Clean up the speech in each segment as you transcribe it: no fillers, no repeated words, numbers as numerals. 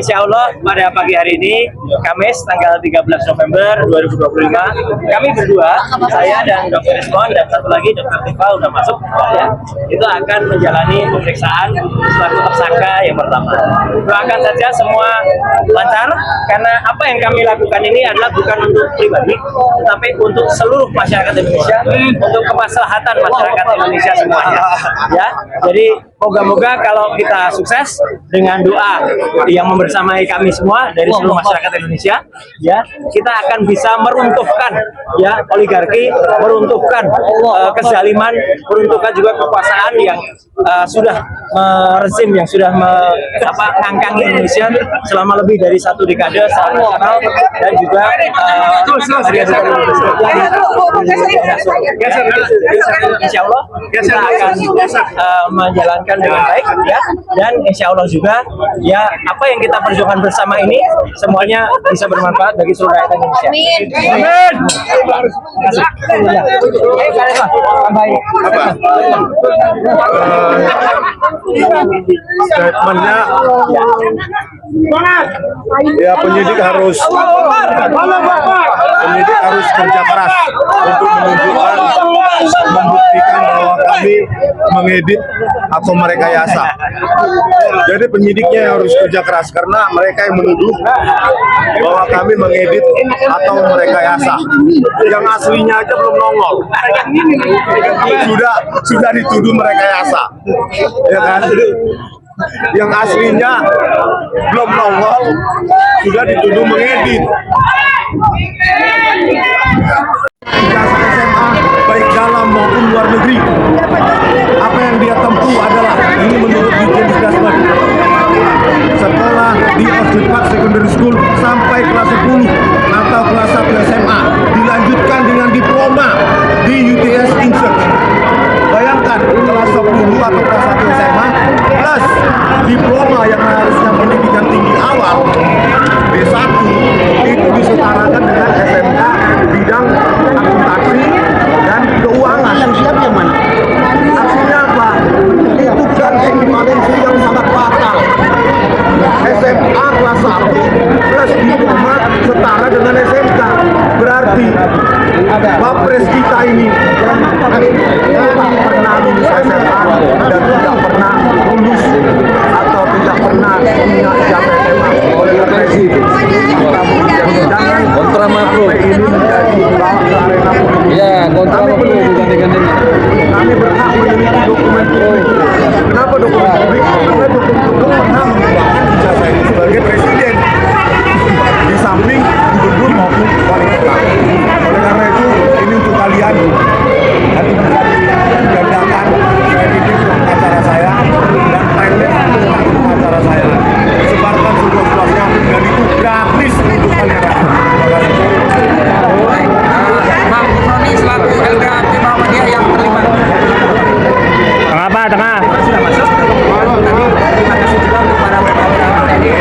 insya Allah pada pagi hari ini, Kamis tanggal 13 November 2025, kami berdua, saya dan Dr. Rizwan dan satu lagi Dr. Tifa udah masuk, ya, itu akan menjalani pemeriksaan selaku tersangka yang pertama. Doakan saja semua lancar, karena apa yang kami lakukan ini adalah bukan untuk pribadi, tetapi untuk seluruh masyarakat Indonesia, untuk kemaslahatan masyarakat Indonesia semuanya. Ya, jadi moga-moga kalau kita sukses dengan doa yang membersamai kami semua dari seluruh masyarakat Indonesia, ya, kita akan bisa meruntuhkan ya oligarki, meruntuhkan kezaliman, meruntuhkan juga kekuasaan yang sudah rezim yang sudah mengangkang Indonesia selama lebih dari 1 dekade secara nasional dan juga insya Allah kita akan menjalankan dengan baik, ya, dan insya Allah juga ya apa yang kita perjuangkan bersama ini semuanya bisa bermanfaat bagi seluruh rakyat Indonesia. Amin. Statementnya ya penyidik harus kerja keras untuk menunjukkan, membuktikan bahwa kami mengedit atau merekayasa. Jadi penyidiknya harus kerja keras karena mereka yang menuduh bahwa kami mengedit atau merekayasa. Yang aslinya aja belum nongol, sudah dituduh merekayasa, ya kan? Yang aslinya belum nongol sudah dituduh mengedit. Ijazah SMA baik dalam maupun luar negeri, apa yang dia tempuh adalah ini menurut Dirjen Disdasmen, sekolah di Oxford Park Secondary School sampai kelas 10 atau kelas 1 SMA, dilanjutkan dengan diploma di UTS Insert. Bayangkan kelas 10 atau kelas 1 SMA plus diploma yang harusnya pendidikan tinggi awal D1 itu disetarakan dengan SMK bidang akuntansi dan keuangan. Yang siap yang mana? Artinya apa? Itu kan ekvivalensi yang sangat fatal. SMA kelas 1 plus diploma setara dengan SMK. Berarti Wapres kita ini tidak pernah lulus SMA dan tidak pernah lulus atau tidak pernah punya ijazah SMA. Oleh karena itu kita jangan kontra makro ini menjadi arena politik. Ya, kontra makro dibandingkan kami berhak memiliki dokumen publik. Kenapa dokumen publik? Karena dokumen publik pernah menggunakan ijazah ini sebagai presiden di samping gubernur maupun wali kota. Oleh karena itu ini untuk kalian nanti gandakan kredit acara saya dan trailer acara saya, sebarkan seluas-luasnya dan itu gratis untuk kalian. Bang Roni selaku LK Muhammadiyah yang terlibat. Tengah. Sudah masuk. Tadi terima kasih juga kepada Bapak TNI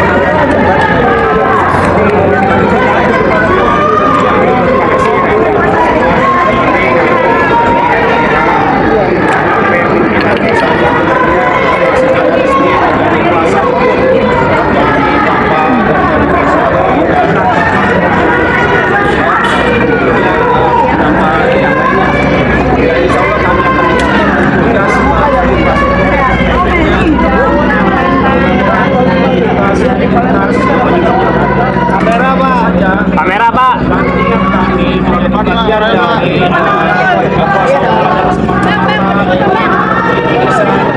Kamera, Pak.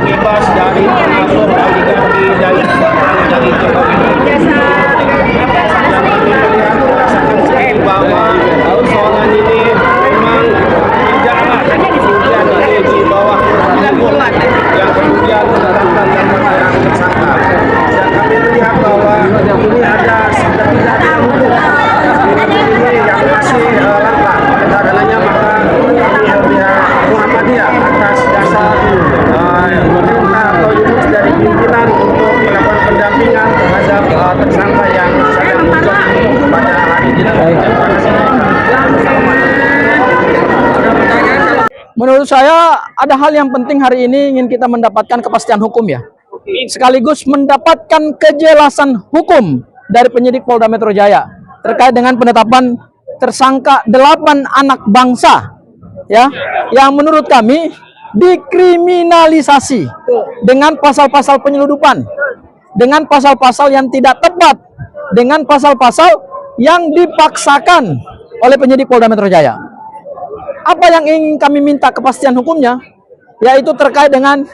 Bebas dari mengatur oligarki dari bahwa persoalan ini memang tidaklah kemudian di bawah yang kemudian menetapkan yang tersangka. Dan kami melihat bahwa ini ada setidak hukum ini yang masih langka. Karenanya maka kami pihak Muhammadiyah atas dasar perintah atau instruksi dari pimpinan untuk melakukan pendampingan terhadap tersangka yang sedang dituntut pada hari ini. Menurut saya ada hal yang penting hari ini ingin kita mendapatkan kepastian hukum ya. sekaligus mendapatkan kejelasan hukum dari penyidik Polda Metro Jaya terkait dengan penetapan tersangka 8 anak bangsa ya yang menurut kami dikriminalisasi dengan pasal-pasal penyeludupan, dengan pasal-pasal yang tidak tepat, dengan pasal-pasal yang dipaksakan oleh penyidik Polda Metro Jaya. Apa yang ingin kami minta kepastian hukumnya, yaitu terkait dengan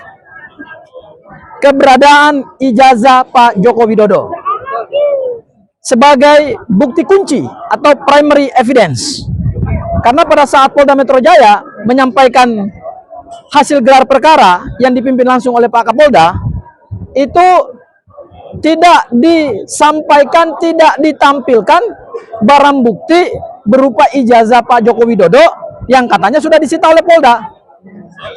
keberadaan ijazah Pak Joko Widodo sebagai bukti kunci atau primary evidence. Karena pada saat Polda Metro Jaya menyampaikan hasil gelar perkara yang dipimpin langsung oleh Pak Kapolda, itu tidak disampaikan, tidak ditampilkan barang bukti berupa ijazah Pak Joko Widodo yang katanya sudah disita oleh Polda.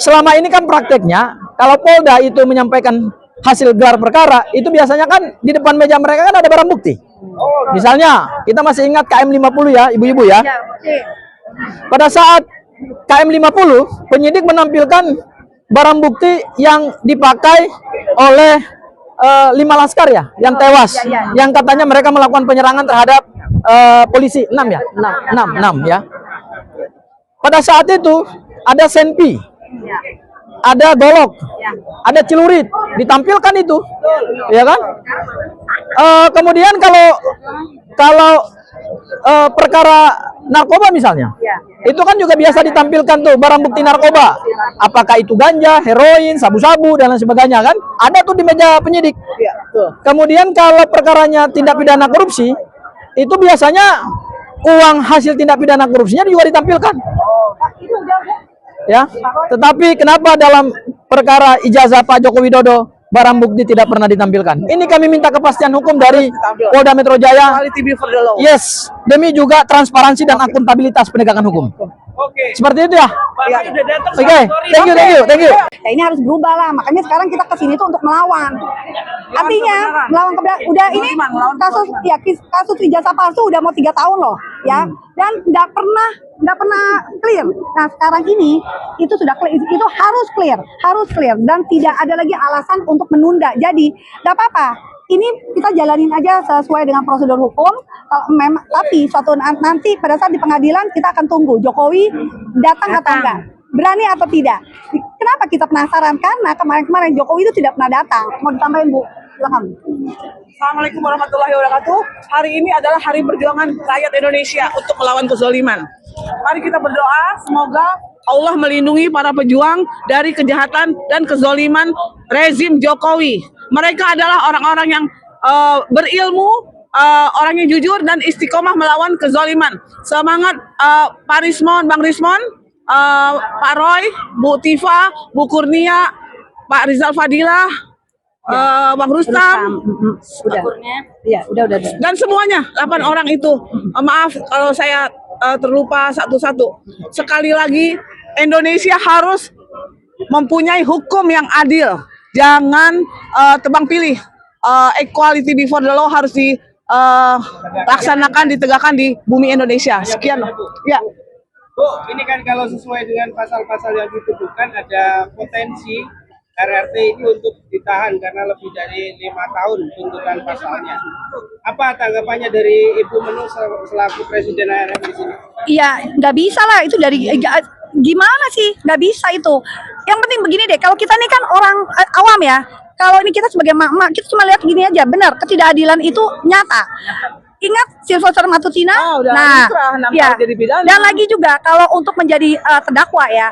Selama ini kan prakteknya, kalau Polda itu menyampaikan hasil gelar perkara, itu biasanya kan di depan meja mereka kan ada barang bukti. Misalnya, kita masih ingat KM 50 ya, ibu-ibu ya. Pada saat KM 50, penyidik menampilkan barang bukti yang dipakai oleh 5 laskar ya, yang tewas, yang katanya mereka melakukan penyerangan terhadap polisi 6 ya, 6 ya. Pada saat itu ada senpi, ada golok, ada celurit, ditampilkan itu, ya kan? Kemudian kalau perkara narkoba misalnya, itu kan juga biasa ditampilkan tuh barang bukti narkoba, apakah itu ganja, heroin, sabu-sabu dan lain sebagainya kan, ada tuh di meja penyidik. Kemudian kalau perkaranya tindak pidana korupsi, itu biasanya uang hasil tindak pidana korupsinya juga ditampilkan. Ya, tetapi kenapa dalam perkara ijazah Pak Joko Widodo barang bukti tidak pernah ditampilkan? Ini kami minta kepastian hukum dari Polda Metro Jaya. Yes, demi juga transparansi dan akuntabilitas penegakan hukum. Seperti itu ya. Oke, thank you. Ya ini harus berubah lah, makanya sekarang kita kesini tuh untuk melawan. Artinya melawan udah ini kasus ijazah palsu udah mau 3 tahun loh, ya, dan nggak pernah clear. Nah sekarang ini itu sudah clear, itu harus clear dan tidak ada lagi alasan untuk menunda. Jadi nggak apa-apa, ini kita jalanin aja sesuai dengan prosedur hukum. Tapi suatu nanti pada saat di pengadilan kita akan tunggu Jokowi datang atau enggak, berani atau tidak. Kenapa kita penasaran? Karena kemarin Jokowi itu tidak pernah datang. Mau ditambahin Bu? Silakan. Assalamualaikum warahmatullahi wabarakatuh. Hari ini adalah hari perjuangan rakyat Indonesia untuk melawan kezaliman. Mari kita berdoa semoga Allah melindungi para pejuang dari kejahatan dan kezaliman rezim Jokowi. Mereka adalah orang-orang yang berilmu, orang yang jujur dan istiqomah melawan kezaliman. Semangat Pak Rismon, Bang Rismon, Pak Roy, Bu Tifa, Bu Kurnia, Pak Rizal Fadilah, Bang Rustam, udah. Dan semuanya 8 orang itu. Maaf kalau saya terlupa satu-satu. Sekali lagi, Indonesia harus mempunyai hukum yang adil. Jangan tebang pilih. Equality before the law harus dilaksanakan, ditegakkan di bumi Indonesia. Sekian. Ya. Bu, ini kan kalau sesuai dengan pasal-pasal yang dituduhkan ada potensi RRT ini untuk ditahan karena lebih dari 5 tahun tuntutan pasalnya. Apa tanggapannya dari Ibu Menlu selaku Presiden ARF di sini? Iya, nggak bisa lah itu dari gimana sih? Nggak bisa itu. Yang penting begini deh, kalau kita nih kan orang awam ya. Kalau ini kita sebagai mak-mak, kita cuma lihat gini aja, benar ketidakadilan itu nyata. Ingat Sylvester Matutina? Dan lagi juga kalau untuk menjadi terdakwa ya,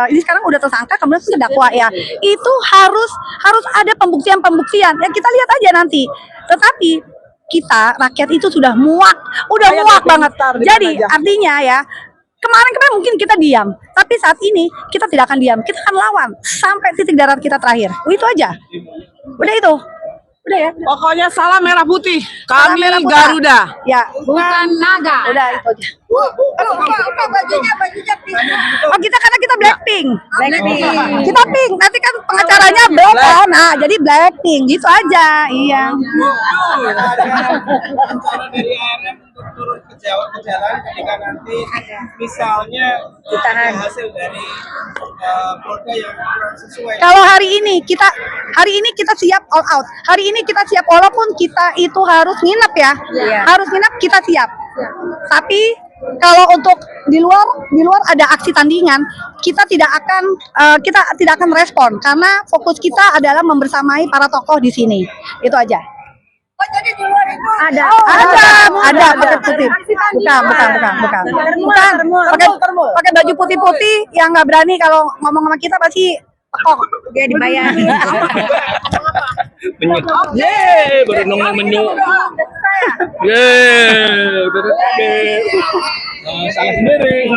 ini sekarang udah tersangka kemudian terdakwa ya, itu harus ada pembuktian ya, kita lihat aja nanti. Tetapi kita rakyat itu sudah muak banget. Jadi artinya ya, kemarin mungkin kita diam, tapi saat ini kita tidak akan diam, kita akan lawan sampai titik darat kita terakhir. Itu aja, udah itu. Udah ya. Pokoknya salam merah putih. Salam Kami merah putih. Garuda. Ya, bukan naga. Udah itu aja. Bajunya pink. Oh, kita karena kita Blackpink. Kita pink. Nanti kan pengacaranya black kan. Nah, jadi Blackpink gitu aja. Iya. Cara dari ARM untuk turun ke jalan ketika nanti misalnya ada hasil dari Polda yang kurang sesuai. Kalau hari ini kita siap all out. Hari ini kita siap walaupun kita itu harus nginep ya. Harus nginep kita siap. Tapi kalau untuk di luar ada aksi tandingan, kita tidak akan respon karena fokus kita adalah membersamai para tokoh di sini. Itu aja. Oh, jadi di luar itu ada pakai putih. Bukan. Pakai baju putih-putih yang nggak berani kalau ngomong sama kita pasti tekok. Dia dibayarin. Yeay, baru nongol menyu. Yeay, udah salah sendiri.